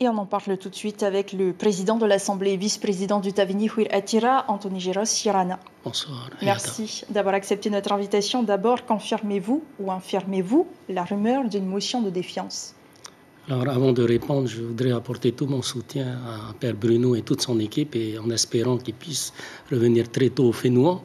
Et on en parle tout de suite avec le président de l'Assemblée et vice-président du Tavini Huir Attira, Anthony Géros Hirana. Bonsoir. Merci d'avoir accepté notre invitation. D'abord, confirmez-vous ou infirmez-vous la rumeur d'une motion de défiance? Alors, avant de répondre, je voudrais apporter tout mon soutien à Père Bruno et toute son équipe, et en espérant qu'il puisse revenir très tôt au Fénouan.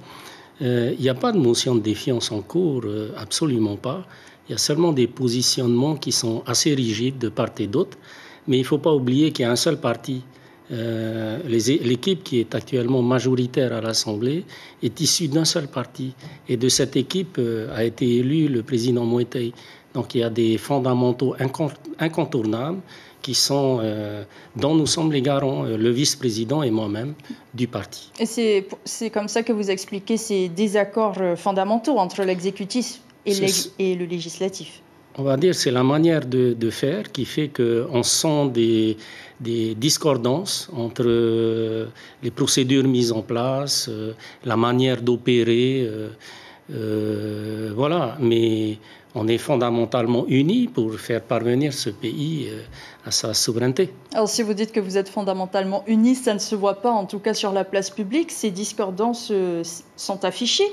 Il n'y a pas de motion de défiance en cours, absolument pas. Il y a seulement des positionnements qui sont assez rigides de part et d'autre. Mais il ne faut pas oublier qu'il y a un seul parti. L'équipe qui est actuellement majoritaire à l'Assemblée est issue d'un seul parti. Et de cette équipe a été élu le président Moïtei. Donc il y a des fondamentaux incontournables qui sont, dont nous sommes les garants, le vice-président et moi-même, du parti. Et c'est comme ça que vous expliquez ces désaccords fondamentaux entre l'exécutif et le législatif? On va dire que c'est la manière de faire qui fait qu'on sent des discordances entre les procédures mises en place, la manière d'opérer. Voilà, mais on est fondamentalement unis pour faire parvenir ce pays à sa souveraineté. Alors si vous dites que vous êtes fondamentalement unis, ça ne se voit pas en tout cas sur la place publique, ces discordances sont affichées.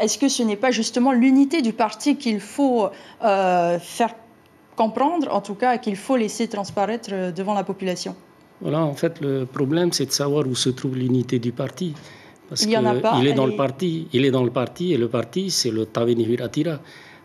Est-ce que ce n'est pas justement l'unité du parti qu'il faut faire comprendre, en tout cas qu'il faut laisser transparaître devant la population? Voilà, en fait le problème c'est de savoir où se trouve l'unité du parti. Parce il y en a pas. Il est dans le parti, et le parti c'est le Tavini Huir Attira.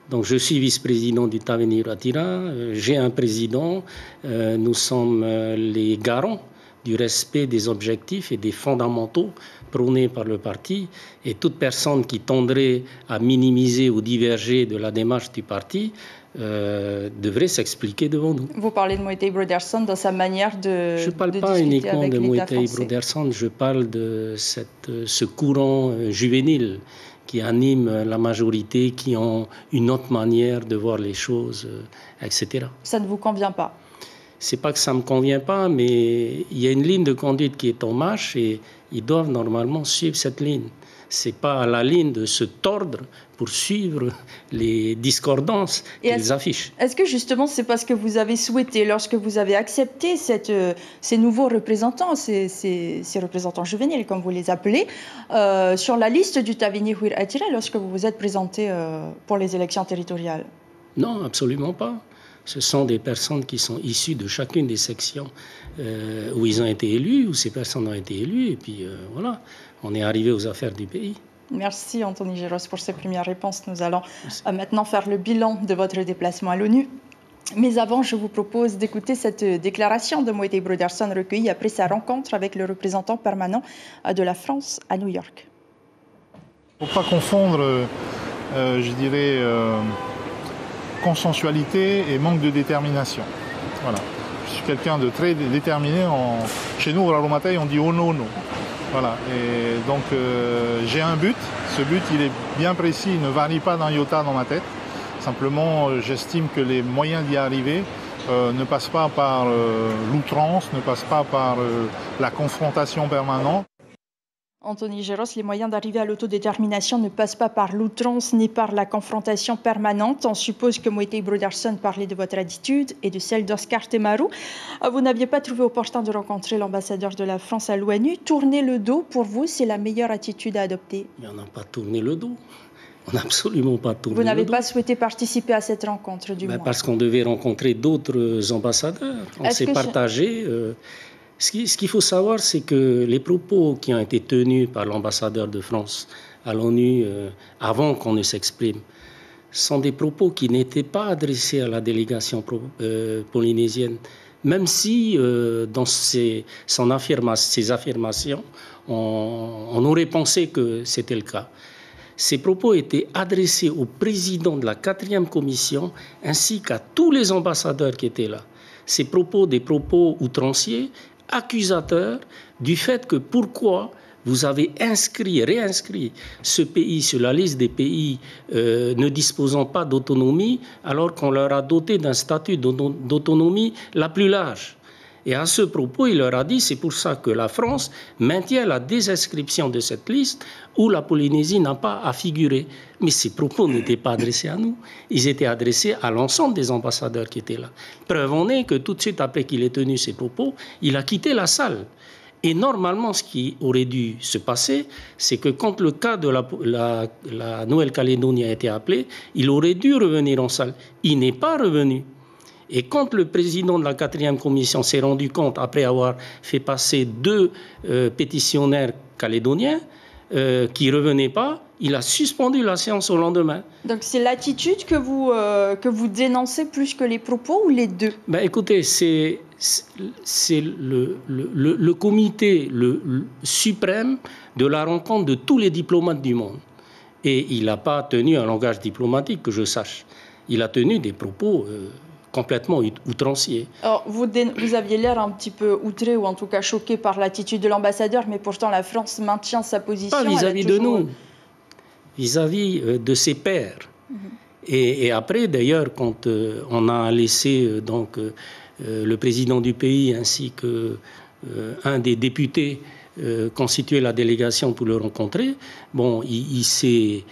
Donc je suis vice-président du Tavini Huir Attira, j'ai un président, nous sommes les garants du respect des objectifs et des fondamentaux prônés par le parti, et toute personne qui tendrait à minimiser ou diverger de la démarche du parti devrait s'expliquer devant nous. Vous parlez de Moïtei Broderson dans sa manière de Je ne parle pas uniquement de Moïtei Broderson, je parle de ce courant juvénile qui anime la majorité, qui ont une autre manière de voir les choses, etc. Ça ne vous convient pas? C'est pas que ça ne me convient pas, mais il y a une ligne de conduite qui est en marche et ils doivent normalement suivre cette ligne. C'est pas à la ligne de se tordre pour suivre les discordances qu'ils affichent. Est-ce que justement c'est parce que vous avez souhaité, lorsque vous avez accepté ces nouveaux représentants, ces représentants juvéniles comme vous les appelez, sur la liste du Tavini Huir Attira lorsque vous vous êtes présenté pour les élections territoriales? Non, absolument pas. Ce sont des personnes qui sont issues de chacune des sections où ils ont été élus, où ces personnes ont été élues, et puis voilà, on est arrivé aux affaires du pays. Merci Anthony Géros pour ces premières réponses. Nous allons maintenant faire le bilan de votre déplacement à l'ONU. Mais avant, je vous propose d'écouter cette déclaration de Moïtei Broderson recueillie après sa rencontre avec le représentant permanent de la France à New York. Il ne faut pas confondre, je dirais, consensualité et manque de détermination. Voilà. Je suis quelqu'un de très déterminé. Chez nous, au Raromatei, on dit oh no, no. Voilà. Et donc, j'ai un but. Ce but, il est bien précis, il ne varie pas d'un iota dans ma tête. Simplement, j'estime que les moyens d'y arriver ne passent pas par l'outrance, ne passent pas par la confrontation permanente. Anthony Géros, les moyens d'arriver à l'autodétermination ne passent pas par l'outrance ni par la confrontation permanente. On suppose que Moïtei Broderson parlait de votre attitude et de celle d'Oscar Temaru. Vous n'aviez pas trouvé opportun de rencontrer l'ambassadeur de la France à l'ONU. Tourner le dos, pour vous, c'est la meilleure attitude à adopter? Mais on n'a pas tourné le dos. On n'a absolument pas tourné le dos. Vous n'avez pas souhaité participer à cette rencontre, du moins? Parce qu'on devait rencontrer d'autres ambassadeurs. On s'est partagé. Ce qu'il faut savoir, c'est que les propos qui ont été tenus par l'ambassadeur de France à l'ONU avant qu'on ne s'exprime sont des propos qui n'étaient pas adressés à la délégation polynésienne. Même si dans ses affirmations, on aurait pensé que c'était le cas. Ces propos étaient adressés au président de la 4e commission ainsi qu'à tous les ambassadeurs qui étaient là. Ces propos, des propos outranciers, accusateurs du fait que pourquoi vous avez réinscrit ce pays sur la liste des pays ne disposant pas d'autonomie alors qu'on leur a doté d'un statut d'autonomie la plus large. Et à ce propos, il leur a dit, c'est pour ça que la France maintient la désinscription de cette liste où la Polynésie n'a pas à figurer. Mais ces propos n'étaient pas adressés à nous, ils étaient adressés à l'ensemble des ambassadeurs qui étaient là. Preuve en est que tout de suite après qu'il ait tenu ces propos, il a quitté la salle. Et normalement, ce qui aurait dû se passer, c'est que quand le cas de la Nouvelle-Calédonie a été appelé, il aurait dû revenir en salle. Il n'est pas revenu. Et quand le président de la 4e commission s'est rendu compte, après avoir fait passer 2 pétitionnaires calédoniens qui ne revenaient pas, il a suspendu la séance au lendemain. Donc c'est l'attitude que vous dénoncez plus que les propos ou les deux? Écoutez, c'est le comité suprême de la rencontre de tous les diplomates du monde. Et il n'a pas tenu un langage diplomatique, que je sache. Il a tenu des propos complètement outranciers. Alors, vous aviez l'air un petit peu outré ou en tout cas choqué par l'attitude de l'ambassadeur, mais pourtant la France maintient sa position. Pas vis-à-vis de nous, vis-à-vis de ses pairs. Et après, d'ailleurs, quand on a laissé le président du pays ainsi qu'un des députés constituer la délégation pour le rencontrer, bon, il s'est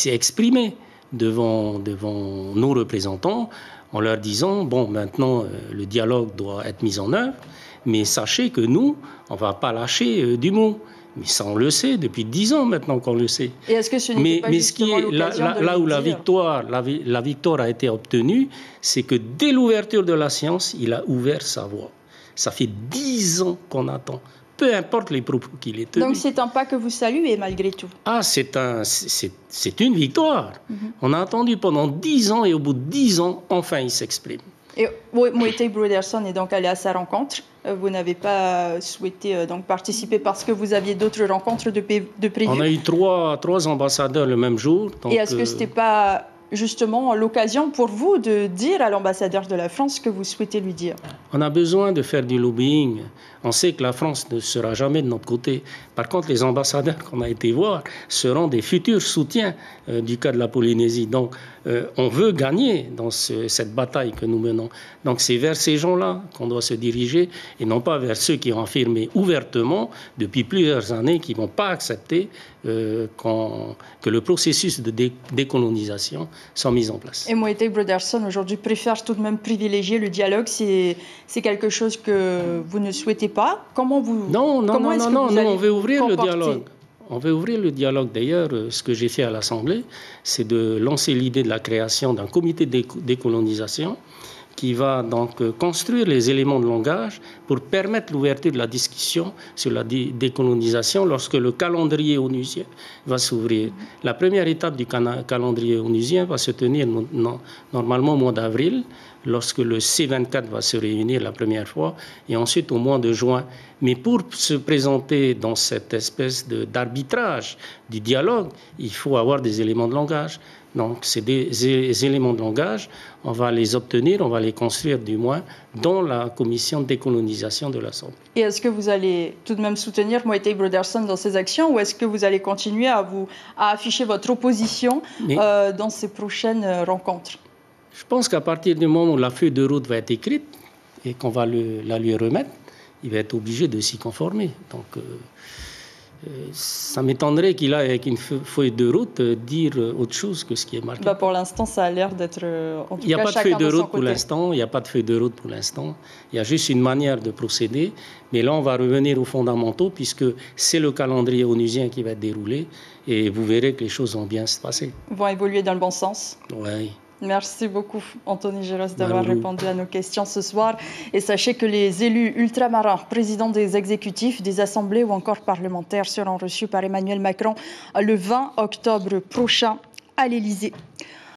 exprimé devant nos représentants en leur disant, bon, maintenant, le dialogue doit être mis en œuvre, mais sachez que nous, on ne va pas lâcher du mot. Mais ça, on le sait, depuis 10 ans maintenant qu'on le sait. Et est-ce que ce n'était pas justement l'occasion de là où le dire? la victoire a été obtenue, c'est que dès l'ouverture de la séance, il a ouvert sa voix. Ça fait 10 ans qu'on attend. Peu importe les propos qu'il ait tenus. Donc c'est un pas que vous saluez malgré tout. Ah, c'est une victoire. On a attendu pendant 10 ans et au bout de 10 ans, enfin, il s'exprime. Et Moetai Broderson est donc allé à sa rencontre. Vous n'avez pas souhaité donc participer parce que vous aviez d'autres rencontres de prévues. On a eu trois ambassadeurs le même jour. Donc, et est-ce que ce n'était pas justement l'occasion pour vous de dire à l'ambassadeur de la France ce que vous souhaitez lui dire? On a besoin de faire du lobbying. On sait que la France ne sera jamais de notre côté. Par contre, les ambassadeurs qu'on a été voir seront des futurs soutiens du cas de la Polynésie. Donc, on veut gagner dans cette bataille que nous menons. Donc, c'est vers ces gens-là qu'on doit se diriger et non pas vers ceux qui ont affirmé ouvertement depuis plusieurs années qu'ils ne vont pas accepter que le processus de décolonisation soit mis en place. Et Moetai Broderson, aujourd'hui, préfère tout de même privilégier le dialogue. C'est quelque chose que vous ne souhaitez pas. Comment vous... Non, on veut ouvrir le dialogue. On veut ouvrir le dialogue. D'ailleurs, ce que j'ai fait à l'Assemblée, c'est de lancer l'idée de la création d'un comité de décolonisation qui va donc construire les éléments de langage pour permettre l'ouverture de la discussion sur la décolonisation lorsque le calendrier onusien va s'ouvrir. La première étape du calendrier onusien va se tenir normalement au mois d'avril, lorsque le C24 va se réunir la première fois, et ensuite au mois de juin. Mais pour se présenter dans cette espèce d'arbitrage du dialogue, il faut avoir des éléments de langage. Donc, c'est des éléments de langage, on va les obtenir, on va les construire du moins dans la commission de décolonisation de l'Assemblée. Et est-ce que vous allez tout de même soutenir Moetai Broderson dans ses actions ou est-ce que vous allez continuer à afficher votre opposition dans ces prochaines rencontres? Je pense qu'à partir du moment où la feuille de route va être écrite et qu'on va la lui remettre, il va être obligé de s'y conformer. Donc, ça m'étonnerait qu'il aille avec une feuille de route dire autre chose que ce qui est marqué. Pour l'instant, ça a l'air d'être en tout cas chacun de son côté. Il n'y a pas de feuille de route pour l'instant. Il n'y a pas de feuille de route pour l'instant. Il y a juste une manière de procéder. Mais là, on va revenir aux fondamentaux puisque c'est le calendrier onusien qui va être déroulé et vous verrez que les choses vont bien se passer. Vont évoluer dans le bon sens. Oui. Merci beaucoup, Anthony Géros, d'avoir répondu à nos questions ce soir. Et sachez que les élus ultramarins, présidents des exécutifs, des assemblées ou encore parlementaires seront reçus par Emmanuel Macron le 20 octobre prochain à l'Élysée.